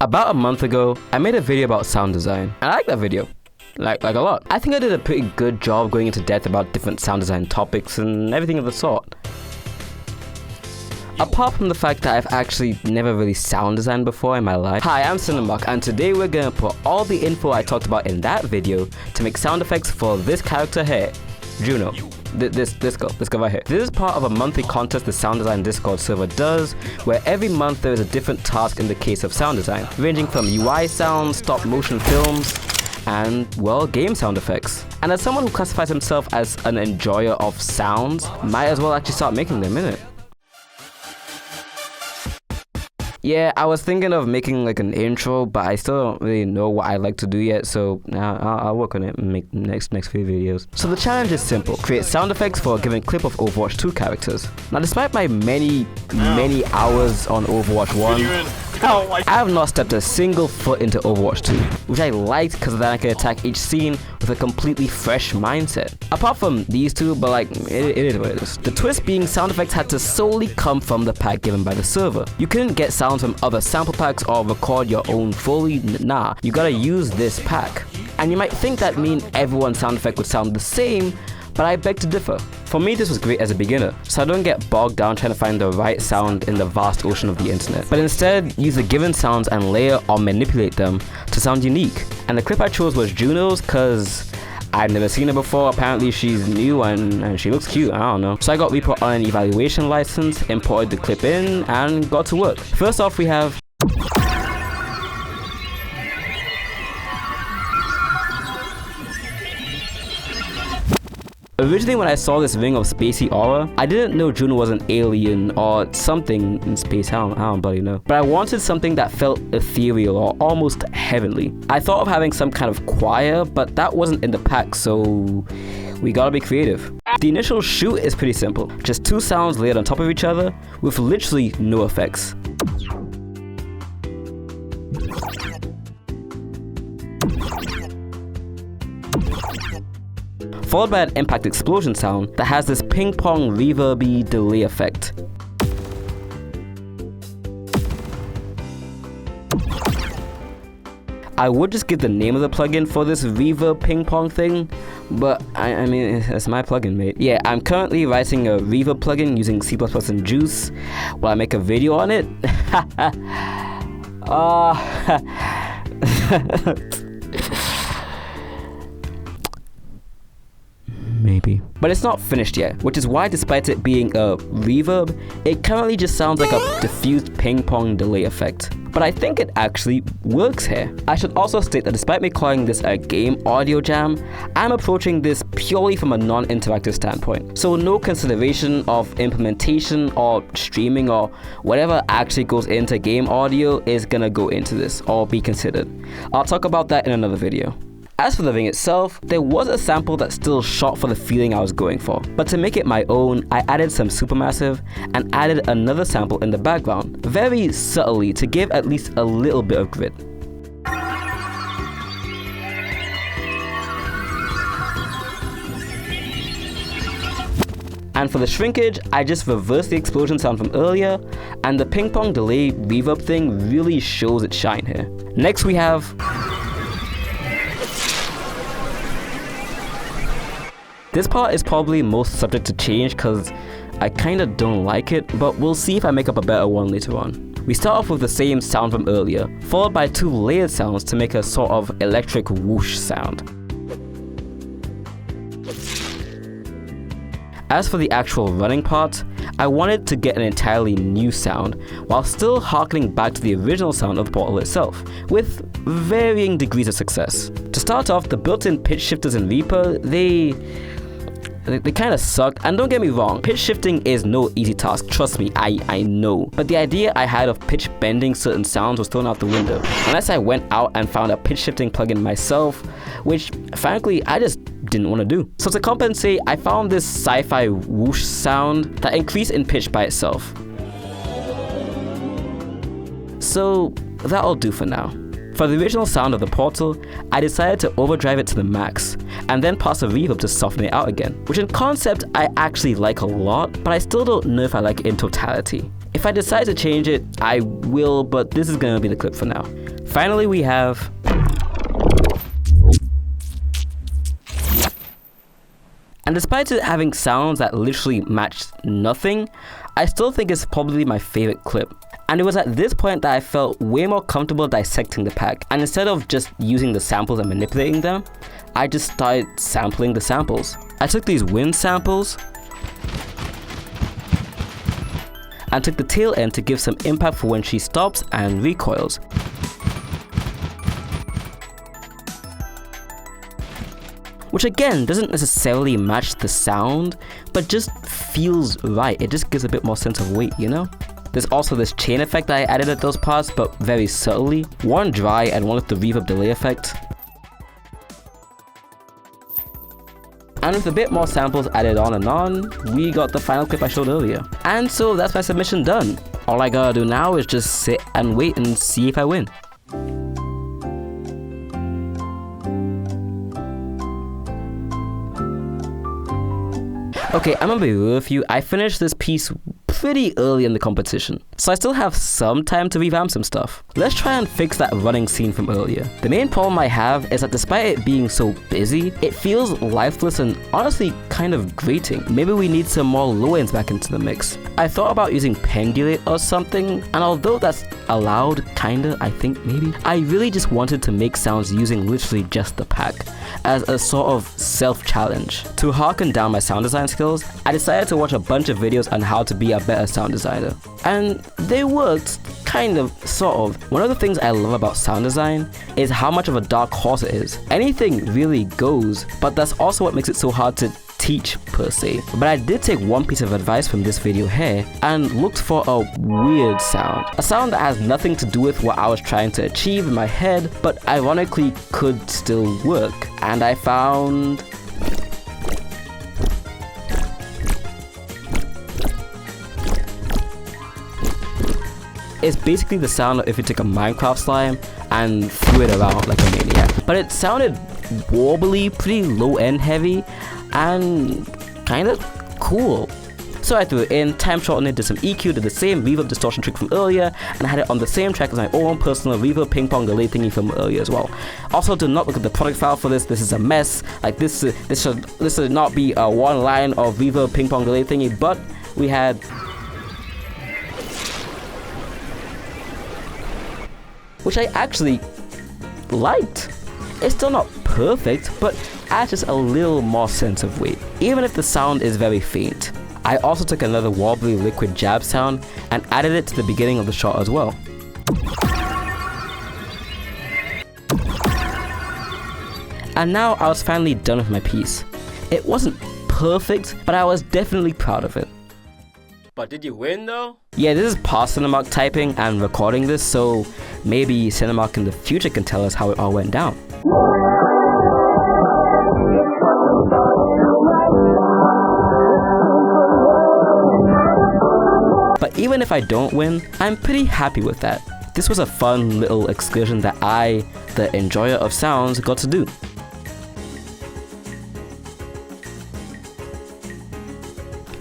About a month ago, I made a video about sound design, and I like that video. Like a lot. I think I did a pretty good job going into depth about different sound design topics and everything of the sort. Apart from the fact that I've actually never really sound designed before in my life. Hi, I'm Cinemark, and today we're gonna put all the info I talked about in that video to make sound effects for this character here, Juno. This girl right here. This is part of a monthly contest the Sound Design Discord server does, where every month there is a different task in the case of sound design, ranging from UI sounds, stop motion films, and, well, game sound effects. And as someone who classifies himself as an enjoyer of sounds, might as well actually start making them, innit? Yeah, I was thinking of making like an intro, but I still don't really know what I like to do yet, so I'll work on it and make next few videos. So the challenge is simple. Create sound effects for a given clip of Overwatch 2 characters. Now, despite my many hours on Overwatch 1, I have not stepped a single foot into Overwatch 2, which I liked because then I could attack each scene with a completely fresh mindset. Apart from these two, but like, it is what it is. The twist being sound effects had to solely come from the pack given by the server. You couldn't get sounds from other sample packs or record your own fully, nah, you gotta use this pack. And you might think that mean everyone's sound effect would sound the same, but I beg to differ. For me, this was great as a beginner, so I don't get bogged down trying to find the right sound in the vast ocean of the internet, but instead use the given sounds and layer or manipulate them to sound unique. And the clip I chose was Juno's cause I'd never seen her before. Apparently she's new and she looks cute, I don't know. So I got reput on an evaluation license, imported the clip in, and got to work. First off, we have originally, when I saw this ring of spacey aura, I didn't know Juno was an alien or something in space, I don't bloody know. But I wanted something that felt ethereal or almost heavenly. I thought of having some kind of choir, but that wasn't in the pack, so we gotta be creative. The initial shoot is pretty simple. Just two sounds layered on top of each other with literally no effects. Followed by an impact explosion sound that has this ping-pong reverby delay effect. I would just give the name of the plugin for this reverb ping-pong thing, but I mean, it's my plugin, mate. Yeah, I'm currently writing a reverb plugin using C++ and Juice. Will I make a video on it? Maybe. But it's not finished yet, which is why despite it being a reverb, it currently just sounds like a diffused ping-pong delay effect. But I think it actually works here. I should also state that despite me calling this a game audio jam, I'm approaching this purely from a non-interactive standpoint. So no consideration of implementation or streaming or whatever actually goes into game audio is gonna go into this or be considered. I'll talk about that in another video. As for the ring itself, there was a sample that still shot for the feeling I was going for. But to make it my own, I added some supermassive and added another sample in the background, very subtly to give at least a little bit of grit. And for the shrinkage, I just reversed the explosion sound from earlier, and the ping pong delay reverb thing really shows its shine here. Next we have this part is probably most subject to change because I kinda don't like it, but we'll see if I make up a better one later on. We start off with the same sound from earlier, followed by two layered sounds to make a sort of electric whoosh sound. As for the actual running part, I wanted to get an entirely new sound, while still harkening back to the original sound of the portal itself, with varying degrees of success. To start off, the built-in pitch shifters in Reaper, they kind of suck, and don't get me wrong, pitch shifting is no easy task, trust me, I know. But the idea I had of pitch bending certain sounds was thrown out the window, unless I went out and found a pitch shifting plugin myself, which frankly, I just didn't want to do. So to compensate, I found this sci-fi whoosh sound that increased in pitch by itself. So that'll do for now. For the original sound of the portal, I decided to overdrive it to the max, and then pass a reverb to soften it out again, which in concept I actually like a lot, but I still don't know if I like it in totality. If I decide to change it, I will, but this is gonna be the clip for now. Finally, we have... And despite it having sounds that literally matched nothing, I still think it's probably my favorite clip. And it was at this point that I felt way more comfortable dissecting the pack. And instead of just using the samples and manipulating them, I just started sampling the samples. I took these wind samples and took the tail end to give some impact for when she stops and recoils. Which again doesn't necessarily match the sound, but just feels right. It just gives a bit more sense of weight, you know? There's also this chain effect that I added at those parts, but very subtly. One dry and one with the reverb delay effect. And with a bit more samples added on and on, we got the final clip I showed earlier. And so that's my submission done. All I gotta do now is just sit and wait and see if I win. Okay, I'm gonna be real with you, I finished this piece pretty early in the competition, so I still have some time to revamp some stuff. Let's try and fix that running scene from earlier. The main problem I have is that despite it being so busy, it feels lifeless and honestly kind of grating. Maybe we need some more low ends back into the mix. I thought about using pendulate or something, and although that's allowed, kinda, I think maybe, I really just wanted to make sounds using literally just the pack, as a sort of self-challenge. To harken down my sound design skills, I decided to watch a bunch of videos on how to be a better sound designer. And they worked, kind of, sort of. One of the things I love about sound design is how much of a dark horse it is. Anything really goes, but that's also what makes it so hard to teach per se. But I did take one piece of advice from this video here and looked for a weird sound. A sound that has nothing to do with what I was trying to achieve in my head, but ironically could still work. And I found... It's basically the sound of if you took a Minecraft slime and threw it around like a maniac. But it sounded wobbly, pretty low end heavy, and kinda cool. So I threw it in, time shortened it, did some EQ, did the same reverb distortion trick from earlier, and I had it on the same track as my own personal reverb ping pong delay thingy from earlier as well. Also, do not look at the product file for this. This is a mess. Like this should not be a one line of reverb ping pong delay thingy, but we had... which I actually liked. It's still not perfect, but adds just a little more sense of weight, even if the sound is very faint. I also took another wobbly liquid jab sound and added it to the beginning of the shot as well. And now I was finally done with my piece. It wasn't perfect, but I was definitely proud of it. But did you win though? Yeah, this is past Cinemark typing and recording this, so maybe Cinemark in the future can tell us how it all went down. But even if I don't win, I'm pretty happy with that. This was a fun little excursion that I, the enjoyer of sounds, got to do.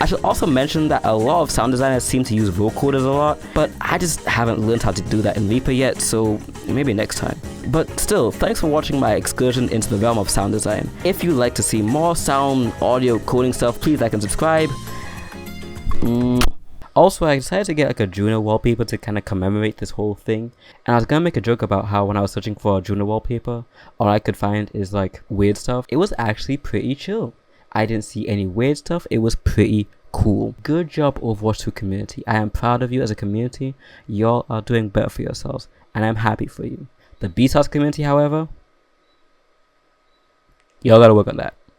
I should also mention that a lot of sound designers seem to use vocoders a lot, but I just haven't learned how to do that in Reaper yet, so maybe next time. But still, thanks for watching my excursion into the realm of sound design. If you'd like to see more sound, audio, coding stuff, please like and subscribe. Also, I decided to get like a Juno wallpaper to kind of commemorate this whole thing. And I was gonna make a joke about how when I was searching for a Juno wallpaper, all I could find is like weird stuff. It was actually pretty chill. I didn't see any weird stuff. It was pretty cool. Good job, Overwatch 2 community. I am proud of you as a community. Y'all are doing better for yourselves, and I'm happy for you. The BSOS community, however, y'all gotta work on that.